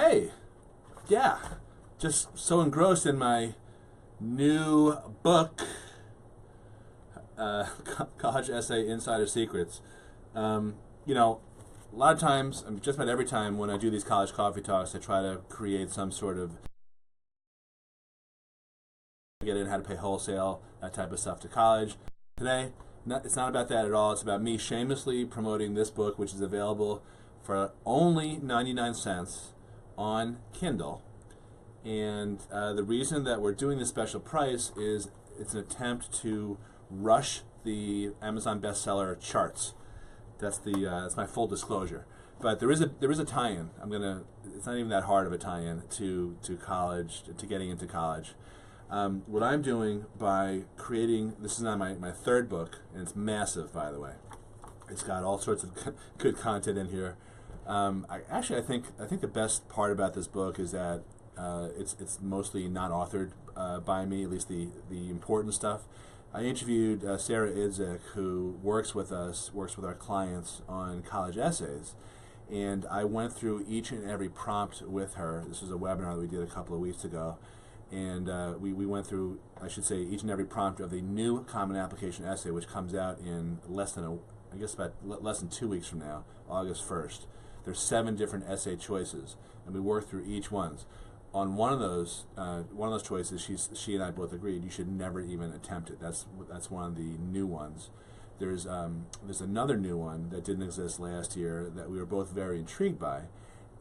Hey, yeah, just so engrossed in my new book, College Essay Insider Secrets. Um, you know, a lot of times, just about every time when I do these college coffee talks, I try to create some sort of get in how to pay wholesale, that type of stuff to college. Today, it's not about that at all. It's about me shamelessly promoting this book, which is available for only 99 cents on Kindle. And the reason that we're doing this special price is it's an attempt to rush the Amazon bestseller charts. That's my full disclosure. But there is a tie-in. It's not even that hard of a tie-in to college, to getting into college. What I'm doing by creating, this is now my third book, and it's massive, by the way. It's got all sorts of good content in here. I think the best part about this book is that it's mostly not authored by me, at least the important stuff. I interviewed Sarah Idzik, who works with our clients on college essays, and I went through each and every prompt with her. This was a webinar that we did a couple of weeks ago, and we went through, I should say, each and every prompt of the new Common Application essay, which comes out in less than 2 weeks from now, August 1st. There's 7 different essay choices, and we worked through each ones. On one of those choices, she and I both agreed you should never even attempt it. That's one of the new ones. There's another new one that didn't exist last year that we were both very intrigued by,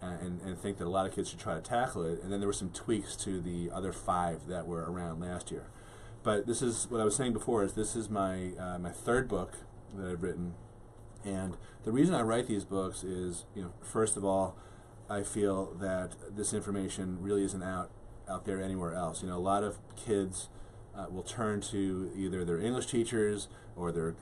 and think that a lot of kids should try to tackle it. And then there were some tweaks to the other 5 that were around last year. But this is what I was saying before. This is my third book that I've written, and the reason I write these books is, first of all, I feel that this information really isn't out there anywhere else. A lot of kids will turn to either their English teachers or their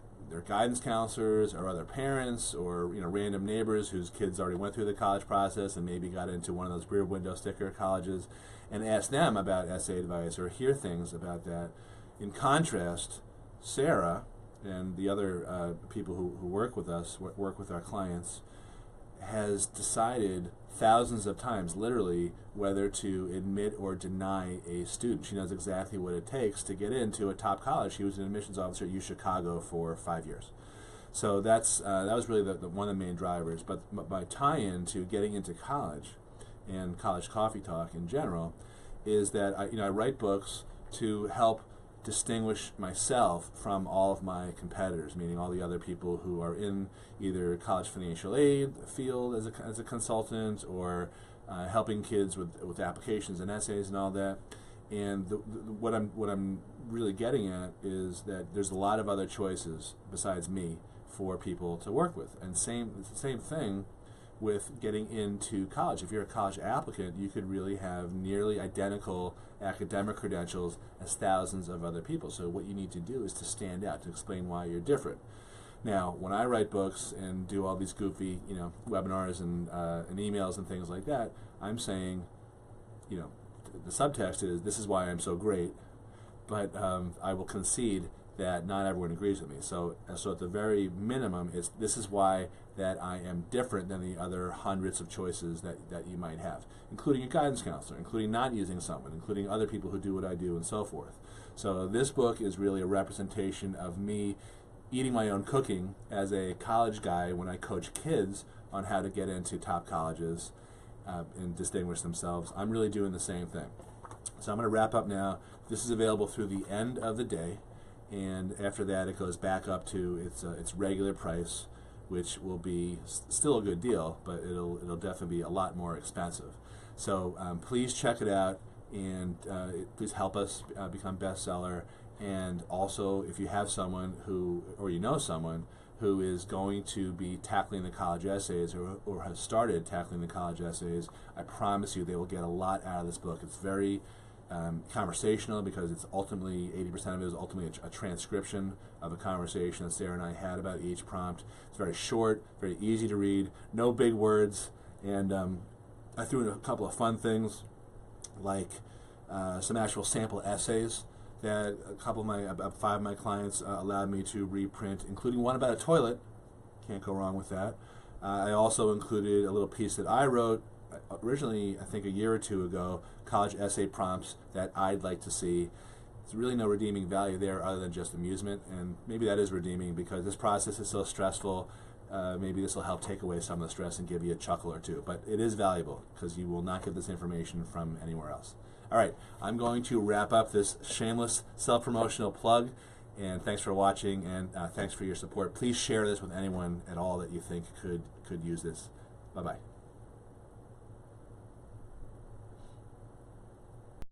guidance counselors or other parents or random neighbors whose kids already went through the college process and maybe got into one of those rear window sticker colleges, and ask them about essay advice or hear things about that. In contrast, Sarah and the other people who work with us, work with our clients, has decided thousands of times, literally, whether to admit or deny a student. She knows exactly what it takes to get into a top college. She was an admissions officer at UChicago for 5 years. So that was really one of the main drivers. But my tie-in to getting into college and college coffee talk in general is that I write books to help distinguish myself from all of my competitors, meaning all the other people who are in either college financial aid field as a consultant or helping kids with applications and essays and all that. And what I'm really getting at is that there's a lot of other choices besides me for people to work with. And it's the same thing with getting into college. If you're a college applicant, you could really have nearly identical academic credentials as thousands of other people. So what you need to do is to stand out, to explain why you're different. Now, when I write books and do all these goofy, webinars and emails and things like that, I'm saying, the subtext is, this is why I'm so great, but I will concede that not everyone agrees with me. So at the very minimum, this is why that I am different than the other hundreds of choices that you might have, including a guidance counselor, including not using someone, including other people who do what I do, and so forth. So this book is really a representation of me eating my own cooking as a college guy when I coach kids on how to get into top colleges and distinguish themselves. I'm really doing the same thing. So I'm going to wrap up now. This is available through the end of the day, and after that it goes back up to its regular price, which will be still a good deal, but it'll definitely be a lot more expensive. So please check it out, and please help us become bestseller. And also, if you have someone or you know someone who is going to be tackling the college essays or has started tackling the college essays, I promise you they will get a lot out of this book. It's very conversational, because it's ultimately 80% of it is ultimately a transcription of a conversation that Sarah and I had about each prompt. It's very short, very easy to read, no big words, and I threw in a couple of fun things like some actual sample essays that about 5 of my clients allowed me to reprint, including one about a toilet. Can't go wrong with that. I also included a little piece that I wrote originally, I think a year or two ago, college essay prompts that I'd like to see. There's really no redeeming value there other than just amusement, and maybe that is redeeming because this process is so stressful. Maybe this will help take away some of the stress and give you a chuckle or two. But it is valuable because you will not get this information from anywhere else. All right, I'm going to wrap up this shameless self-promotional plug, and thanks for watching, and thanks for your support. Please share this with anyone at all that you think could use this. Bye-bye.